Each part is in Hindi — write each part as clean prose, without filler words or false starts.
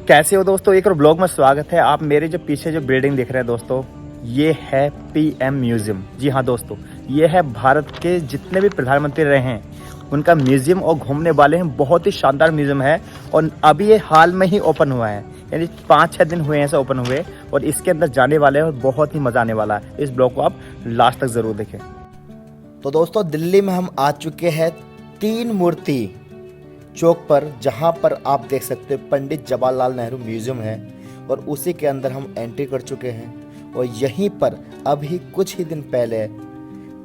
कैसे हो दोस्तों, एक और ब्लॉग में स्वागत है। आप मेरे जो पीछे जो बिल्डिंग देख रहे हैं दोस्तों, ये है पीएम म्यूजियम। जी हाँ दोस्तों, ये है भारत के जितने भी प्रधानमंत्री रहे हैं उनका म्यूजियम और घूमने वाले हैं। बहुत ही शानदार म्यूजियम है और अभी ये हाल में ही ओपन हुआ है, यानी 5-6 दिन हुए हैं ऐसे ओपन हुए, और इसके अंदर जाने वाले हैं और बहुत ही मजा आने वाला है। इस ब्लॉग को आप लास्ट तक जरूर देखें। तो दोस्तों, दिल्ली में हम आ चुके हैं 3 मूर्ति चौक पर, जहां पर आप देख सकते हैं पंडित जवाहरलाल नेहरू म्यूजियम है और उसी के अंदर हम एंट्री कर चुके हैं। और यहीं पर अभी कुछ ही दिन पहले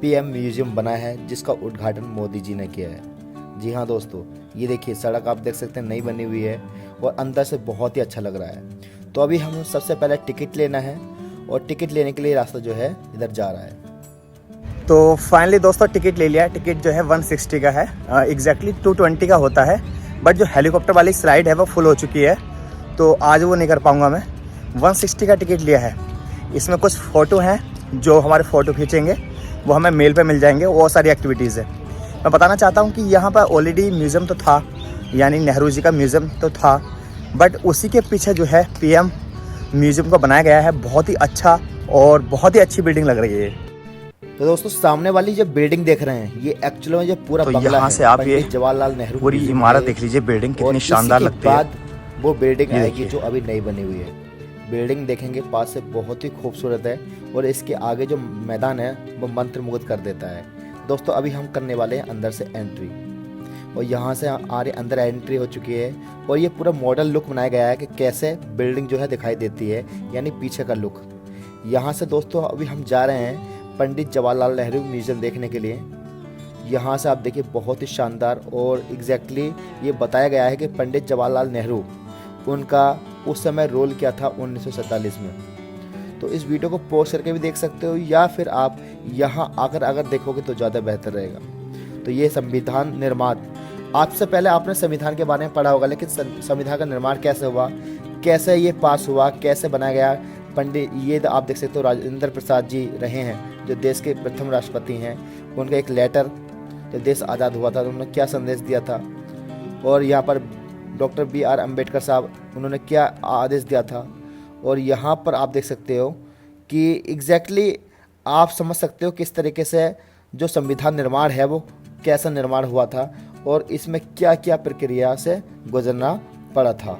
पीएम म्यूजियम बना है, जिसका उद्घाटन मोदी जी ने किया है। जी हाँ दोस्तों, ये देखिए सड़क आप देख सकते हैं नई बनी हुई है और अंदर से बहुत ही अच्छा लग रहा है। तो अभी हम सबसे पहले टिकट लेना है और टिकट लेने के लिए रास्ता जो है इधर जा रहा है। तो फाइनली दोस्तों टिकट ले लिया है। टिकट जो है 160 का है, एग्जैक्टली 220 का होता है, बट जो हेलीकॉप्टर वाली स्लाइड है वो फुल हो चुकी है, तो आज वो नहीं कर पाऊंगा मैं। 160 का टिकट लिया है। इसमें कुछ फ़ोटो हैं, जो हमारे फ़ोटो खींचेंगे वो हमें मेल पे मिल जाएंगे। वो सारी एक्टिविटीज़ है। मैं बताना चाहता हूँ कि यहाँ पर ऑलरेडी म्यूज़ियम तो था, यानी नेहरू जी का म्यूज़ियम तो था, बट उसी के पीछे जो है पीएम म्यूज़ियम को बनाया गया है। बहुत ही अच्छा और बहुत ही अच्छी बिल्डिंग लग रही है। तो दोस्तों, सामने वाली जो बिल्डिंग देख रहे हैं, ये एक्चुअली में जो पूरा तो बंगला यहाँ है, से आप ये जवाहरलाल नेहरू पूरी इमारत देख लीजिए, बिल्डिंग कितनी शानदार लगती है। बाद वो बिल्डिंग ये आएगी देखिए। जो अभी नई बनी हुई है। बिल्डिंग देखेंगे पास से, बहुत ही खूबसूरत है और इसके आगे जो मैदान है वो मंत्रमुग्ध कर देता है। दोस्तों, अभी हम करने वाले हैं अंदर से एंट्री, और यहाँ से अंदर एंट्री हो चुकी है। और ये पूरा मॉडल लुक बनाया गया है कि कैसे बिल्डिंग जो है दिखाई देती है, यानी पीछे का लुक। यहाँ से दोस्तों अभी हम जा रहे हैं पंडित जवाहरलाल नेहरू म्यूजियम देखने के लिए। यहाँ से आप देखिए बहुत ही शानदार, और एग्जैक्टली ये बताया गया है कि पंडित जवाहरलाल नेहरू उनका उस समय रोल क्या था 1947 में। तो इस वीडियो को पॉज करके भी देख सकते हो, या फिर आप यहाँ आकर अगर देखोगे तो ज़्यादा बेहतर रहेगा। तो ये संविधान निर्माण, आपसे पहले आपने संविधान के बारे में पढ़ा होगा, लेकिन संविधान का निर्माण कैसे हुआ, कैसे ये पास हुआ, कैसे बनाया गया, पंडित ये आप देख सकते हो राजेंद्र प्रसाद जी रहे हैं जो देश के प्रथम राष्ट्रपति हैं। उनका एक लेटर, जब देश आज़ाद हुआ था तो उन्होंने क्या संदेश दिया था, और यहाँ पर डॉक्टर BR अम्बेडकर साहब, उन्होंने क्या आदेश दिया था। और यहाँ पर आप देख सकते हो कि एग्जैक्टली आप समझ सकते हो किस तरीके से जो संविधान निर्माण है वो कैसा निर्माण हुआ था, और इसमें क्या क्या प्रक्रिया से गुजरना पड़ा था।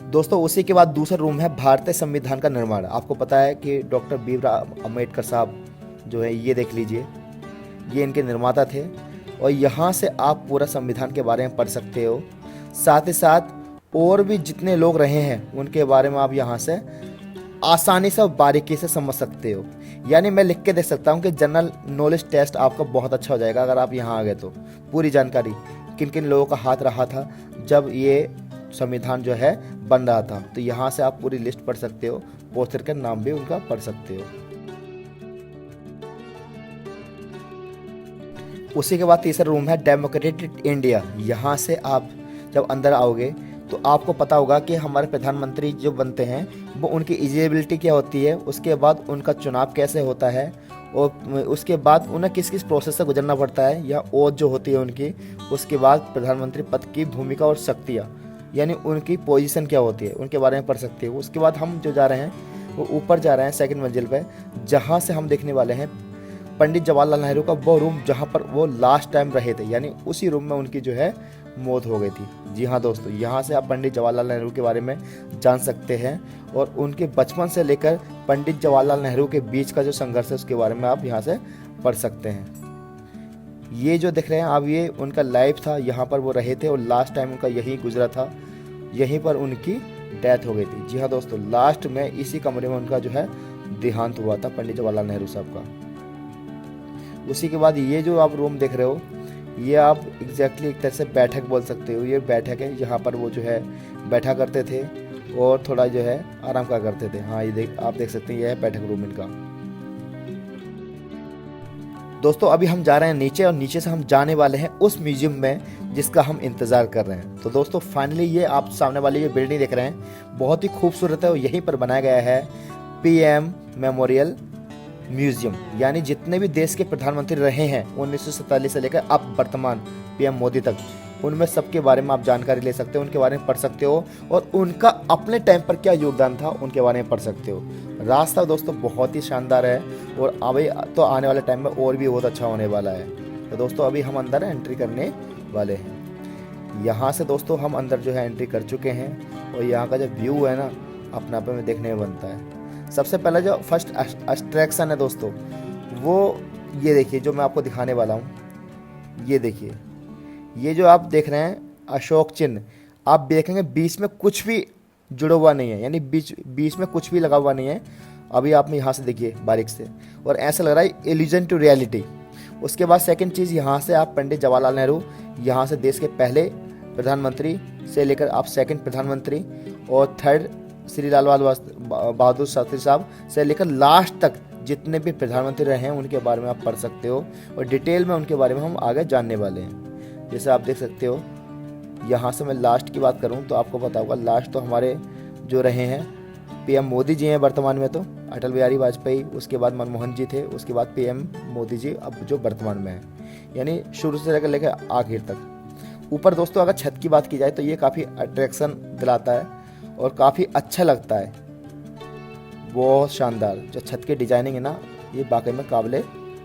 दोस्तों, उसी के बाद दूसरा रूम है भारतीय संविधान का निर्माण। आपको पता है कि डॉक्टर BR अम्बेडकर साहब जो है, ये देख लीजिए, ये इनके निर्माता थे। और यहाँ से आप पूरा संविधान के बारे में पढ़ सकते हो। साथ ही साथ और भी जितने लोग रहे हैं उनके बारे में आप यहाँ से आसानी से और बारीकी से समझ सकते हो। यानी मैं लिख के देख सकता हूँ कि जनरल नॉलेज टेस्ट आपका बहुत अच्छा हो जाएगा अगर आप यहाँ आ गए तो। पूरी जानकारी किन किन लोगों का हाथ रहा था जब ये संविधान जो है बन रहा था, तो यहाँ से आप पूरी लिस्ट पढ़ सकते हो। पोस्टर का नाम भी उनका पढ़ सकते हो। उसी के बाद तीसरा रूम है डेमोक्रेटिक इंडिया। यहाँ से आप जब अंदर आओगे तो आपको पता होगा कि हमारे प्रधानमंत्री जो बनते हैं वो उनकी एलिजिबिलिटी क्या होती है, उसके बाद उनका चुनाव कैसे होता है, और उसके बाद उन्हें किस किस प्रोसेस से गुजरना पड़ता है, या ओथ जो होती है उनकी। उसके बाद प्रधानमंत्री पद की भूमिका और शक्तियाँ, यानी उनकी पोजीशन क्या होती है, उनके बारे में पढ़ सकते हो। उसके बाद हम जो जा रहे हैं वो ऊपर जा रहे हैं सेकंड मंजिल पे, जहाँ से हम देखने वाले हैं पंडित जवाहरलाल नेहरू का वो रूम जहाँ पर वो लास्ट टाइम रहे थे, यानी उसी रूम में उनकी जो है मौत हो गई थी। जी हाँ दोस्तों, यहाँ से आप पंडित जवाहरलाल नेहरू के बारे में जान सकते हैं, और उनके बचपन से लेकर पंडित जवाहरलाल नेहरू के बीच का जो संघर्ष है उसके बारे में आप यहाँ से पढ़ सकते हैं। ये जो देख रहे हैं आप, ये उनका लाइफ था, यहाँ पर वो रहे थे और लास्ट टाइम उनका यहीं गुजरा था, यहीं पर उनकी डेथ हो गई थी। जी हाँ दोस्तों, लास्ट में इसी कमरे में उनका जो है देहांत हुआ था पंडित जवाहरलाल नेहरू साहब का। उसी के बाद ये जो आप रूम देख रहे हो, ये आप एग्जैक्टली एक तरह से बैठक बोल सकते हो। ये बैठक है, यहाँ पर वो जो है बैठा करते थे और थोड़ा जो है आराम का करते थे। हाँ, ये आप देख सकते हैं, ये है बैठक रूम इनका। दोस्तों, अभी हम जा रहे हैं नीचे, और नीचे से हम जाने वाले हैं उस म्यूजियम में जिसका हम इंतज़ार कर रहे हैं। तो दोस्तों फाइनली ये आप सामने वाली ये बिल्डिंग देख रहे हैं, बहुत ही खूबसूरत है, और यहीं पर बनाया गया है पीएम मेमोरियल म्यूजियम। यानी जितने भी देश के प्रधानमंत्री रहे हैं 1947 से लेकर अब वर्तमान पीएम मोदी तक, उनमें सबके बारे में आप जानकारी ले सकते हो, उनके बारे में पढ़ सकते हो और उनका अपने टाइम पर क्या योगदान था उनके बारे में पढ़ सकते हो। रास्ता दोस्तों बहुत ही शानदार है और अभी तो आने वाले टाइम में और भी बहुत अच्छा होने वाला है। तो दोस्तों अभी हम अंदर एंट्री करने वाले हैं। यहाँ से दोस्तों हम अंदर जो है एंट्री कर चुके हैं और यहाँ का जो व्यू है ना अपने आप में देखने में बनता है। सबसे पहला जो फर्स्ट अट्रैक्शन है दोस्तों वो ये देखिए जो मैं आपको दिखाने वाला हूँ। ये देखिए, ये जो आप देख रहे हैं अशोक चिन्ह, आप देखेंगे बीच में कुछ भी जुड़ा हुआ नहीं है, यानी बीच में कुछ भी लगा हुआ नहीं है। अभी आप यहाँ से देखिए बारीक से और ऐसा लग रहा है इल्यूजन टू रियलिटी। उसके बाद सेकंड चीज़, यहाँ से आप पंडित जवाहरलाल नेहरू, यहाँ से देश के पहले प्रधानमंत्री से लेकर आप सेकंड प्रधानमंत्री और थर्ड श्री लाल बहादुर शास्त्री साहब से लेकर लास्ट तक जितने भी प्रधानमंत्री रहे हैं उनके बारे में आप पढ़ सकते हो और डिटेल में उनके बारे में हम आगे जानने वाले हैं। जैसे आप देख सकते हो, यहाँ से मैं लास्ट की बात करूँ तो आपको पता होगा लास्ट तो हमारे जो रहे हैं पीएम मोदी जी हैं वर्तमान में, तो अटल बिहारी वाजपेयी, उसके बाद मनमोहन जी थे, उसके बाद पीएम मोदी जी अब जो वर्तमान में है, यानी शुरू से लेकर आखिर तक। ऊपर दोस्तों अगर छत की बात की जाए तो ये काफ़ी अट्रैक्शन दिलाता है और काफ़ी अच्छा लगता है, बहुत शानदार। जो छत की डिजाइनिंग है ना ये वाकई में काबिले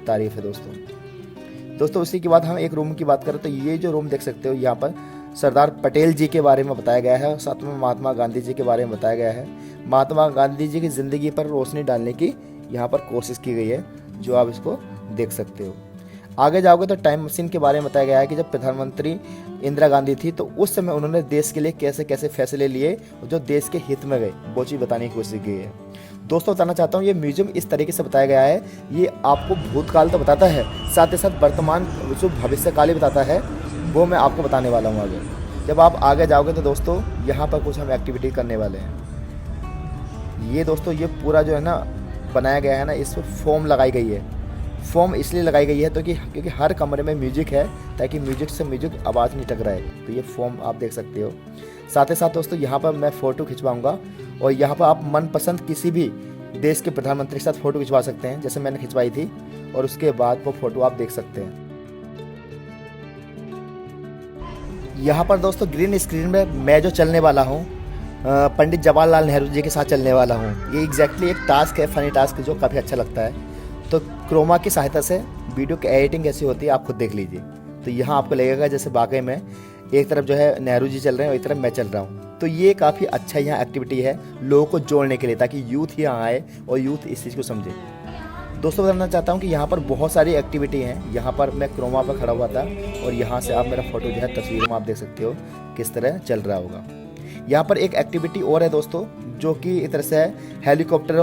तारीफ है दोस्तों। उसी के बाद हम एक रूम की बात करें तो ये जो रूम देख सकते हो, यहाँ पर सरदार पटेल जी के बारे में बताया गया है और साथ में महात्मा गांधी जी के बारे में बताया गया है। महात्मा गांधी जी की ज़िंदगी पर रोशनी डालने की यहाँ पर कोशिश की गई है, जो आप इसको देख सकते हो। आगे जाओगे तो टाइम मशीन के बारे में बताया गया है कि जब प्रधानमंत्री इंदिरा गांधी थी तो उस समय उन्होंने देश के लिए कैसे कैसे फैसले लिए जो देश के हित में गए, वो चीज़ बताने की कोशिश की है। दोस्तों बताना चाहता हूँ ये म्यूजियम इस तरीके से बताया गया है, ये आपको भूतकाल तो बताता है, साथ ही साथ वर्तमान जो भविष्यकाल ही बताता है, वो मैं आपको बताने वाला हूँ आगे। जब आप आगे जाओगे तो दोस्तों यहाँ पर कुछ हम एक्टिविटी करने वाले हैं। ये दोस्तों ये पूरा जो है ना बनाया गया है ना, इस पर फोम लगाई गई है। फोम इसलिए लगाई गई है तो क्योंकि हर कमरे में म्यूजिक है, ताकि म्यूजिक से म्यूजिक आवाज़ नहीं टकराए। तो ये फोम आप देख सकते हो। साथ ही साथ दोस्तों यहाँ पर मैं फ़ोटो खिंचवाऊँगा और यहाँ पर आप मनपसंद किसी भी देश के प्रधानमंत्री के साथ फ़ोटो खिंचवा सकते हैं, जैसे मैंने खिंचवाई थी, और उसके बाद वो फ़ोटो आप देख सकते हैं। यहाँ पर दोस्तों ग्रीन स्क्रीन में मैं जो चलने वाला हूँ पंडित जवाहरलाल नेहरू जी के साथ चलने वाला हूँ। ये एग्जैक्टली एक टास्क है, फनी टास्क, जो काफ़ी अच्छा लगता है। तो क्रोमा की सहायता से वीडियो की एडिटिंग कैसी होती है आप खुद देख लीजिए। तो यहाँ आपको लगेगा जैसे वाकई में एक तरफ जो है नेहरू जी चल रहे हैं और एक तरफ मैं चल रहा हूँ। तो ये काफ़ी अच्छा यहाँ एक्टिविटी है लोगों को जोड़ने के लिए, ताकि यूथ यहाँ आए और यूथ इस चीज़ को समझे। दोस्तों बताना चाहता हूँ कि यहाँ पर बहुत सारी एक्टिविटी हैं। यहाँ पर मैं क्रोमा पर खड़ा हुआ था और यहाँ से आप मेरा फोटो जो है तस्वीर में आप देख सकते हो किस तरह चल रहा होगा। यहाँ पर एक एक्टिविटी और है दोस्तों, जो कि एक तरह से हेलीकॉप्टर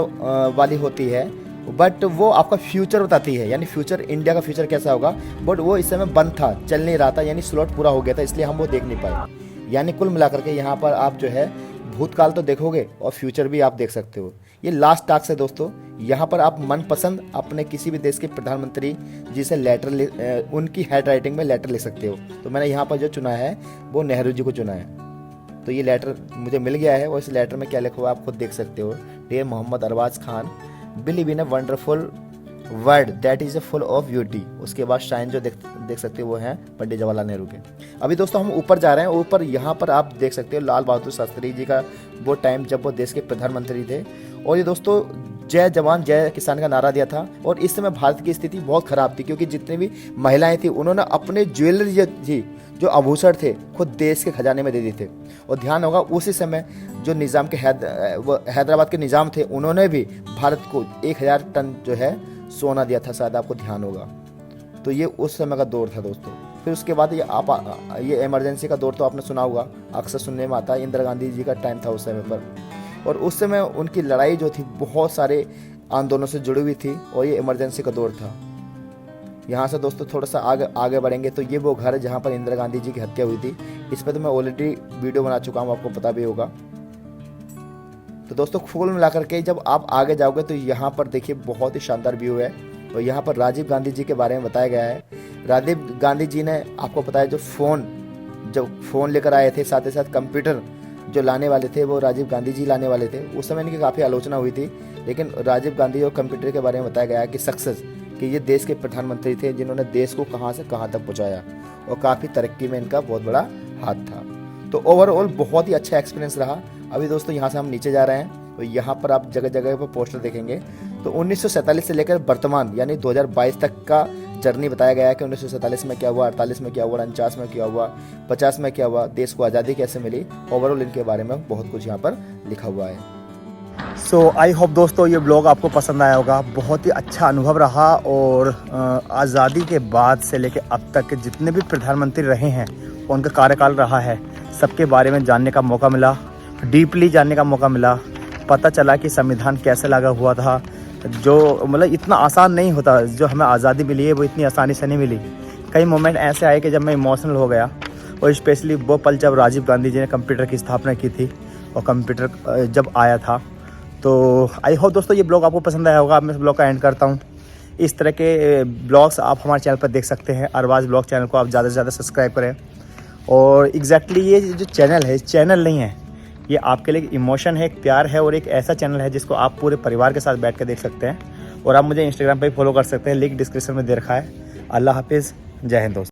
वाली होती है, बट वो आपका फ्यूचर बताती है, यानी फ्यूचर, इंडिया का फ्यूचर कैसा होगा। बट वो इस समय बंद था, चल नहीं रहा था, यानी स्लॉट पूरा हो गया था, इसलिए हम वो देख नहीं पाए। यानी कुल मिलाकर के यहाँ पर आप जो है भूतकाल तो देखोगे और फ्यूचर भी आप देख सकते हो। ये लास्ट टास्क है दोस्तों। यहाँ पर आप मनपसंद अपने किसी भी देश के प्रधानमंत्री जी से लेटर उनकी हैंड राइटिंग में लेटर लिख सकते हो। तो मैंने यहाँ पर जो चुना है वो नेहरू जी को चुना है। तो ये लेटर मुझे मिल गया है और इस लेटर में क्या लिखा हुआ आप खुद देख सकते हो। Dear Mohammad Arbaz Khan, believe in a wonderful word that is full of beauty. उसके बाद शाइन जो देख सकते हो वो हैं पंडित जवाहरलाल नेहरू के। अभी दोस्तों हम ऊपर जा रहे हैं। ऊपर यहाँ पर आप देख सकते हो लाल बहादुर शास्त्री जी का वो टाइम जब वो देश के प्रधानमंत्री थे। और ये दोस्तों जय जवान जय किसान का नारा दिया था। और इस समय भारत की स्थिति बहुत ख़राब थी, क्योंकि जितनी भी महिलाएं थी उन्होंने अपने ज्वेलरी थी, जो आभूषण थे, खुद देश के खजाने में दे दिए थे। और ध्यान होगा उसी समय जो निज़ाम के हैदराबाद के निज़ाम थे, उन्होंने भी भारत को 1000 टन जो है सोना दिया था, शायद आपको ध्यान होगा। तो ये उस समय का दौर था दोस्तों। फिर उसके बाद ये इमरजेंसी का दौर तो आपने सुना होगा, अक्सर सुनने में आता है। इंदिरा गांधी जी का टाइम था उस समय पर, और उस समय उनकी लड़ाई जो थी बहुत सारे आंदोलनों से जुड़ी हुई थी, और ये इमरजेंसी का दौर था। यहाँ से दोस्तों थोड़ा सा आगे बढ़ेंगे तो ये वो घर है जहाँ पर इंदिरा गांधी जी की हत्या हुई थी। इस पर तो मैं ऑलरेडी वीडियो बना चुका हूँ, आपको पता भी होगा। तो दोस्तों कुल मिलाकर के जब आप आगे जाओगे तो यहाँ पर देखिए बहुत ही शानदार व्यू है। और यहाँ पर राजीव गांधी जी के बारे में बताया गया है। राजीव गांधी जी ने, आपको पता है, जो फ़ोन लेकर आए थे, साथ ही साथ कंप्यूटर जो लाने वाले थे वो राजीव गांधी जी लाने वाले थे। उस समय इनकी काफ़ी आलोचना हुई थी, लेकिन राजीव गांधी और कंप्यूटर के बारे में बताया गया है कि सक्सेस कि ये देश के प्रधानमंत्री थे जिन्होंने देश को कहाँ से कहाँ तक पहुँचाया। और काफ़ी तरक्की में इनका बहुत बड़ा हाथ था। तो ओवरऑल बहुत ही अच्छा एक्सपीरियंस रहा। अभी दोस्तों यहाँ से हम नीचे जा रहे हैं, तो यहाँ पर आप जगह जगह पर पोस्टर देखेंगे। तो 1947 से लेकर वर्तमान यानी 2022 तक का जर्नी बताया गया है कि 1947 में क्या हुआ, 48 में क्या हुआ, 49 में क्या हुआ, 50 में क्या हुआ, देश को आज़ादी कैसे मिली। ओवरऑल इनके बारे में बहुत कुछ यहाँ पर लिखा हुआ है। सो आई होप दोस्तों ये ब्लॉग आपको पसंद आया होगा। बहुत ही अच्छा अनुभव रहा और आज़ादी के बाद से लेकर अब तक के जितने भी प्रधानमंत्री रहे हैं, उनका कार्यकाल रहा है, सबके बारे में जानने का मौका मिला, डीपली जानने का मौका मिला। पता चला कि संविधान कैसे लगा हुआ था, जो मतलब इतना आसान नहीं होता। जो हमें आज़ादी मिली है वो इतनी आसानी से नहीं मिली। कई मोमेंट ऐसे आए कि जब मैं इमोशनल हो गया, और स्पेशली वो पल जब राजीव गांधी जी ने कंप्यूटर की स्थापना की थी और कंप्यूटर जब आया था। तो आई होप दोस्तों ये ब्लॉग आपको पसंद आया होगा। अब मैं इस ब्लॉग का एंड करता हूँ। इस तरह के ब्लॉग्स आप हमारे चैनल पर देख सकते हैं। अरबाज ब्लॉग चैनल को आप ज़्यादा से ज़्यादा सब्सक्राइब करें। और एग्जैक्टली ये जो चैनल है, चैनल नहीं है, ये आपके लिए एक इमोशन है, एक प्यार है और एक ऐसा चैनल है जिसको आप पूरे परिवार के साथ बैठ कर देख सकते हैं। और आप मुझे इंस्टाग्राम पर भी फॉलो कर सकते हैं, लिंक डिस्क्रिप्शन में दे रखा है। अल्लाह हाफिज़, जय हिंद दोस्तों।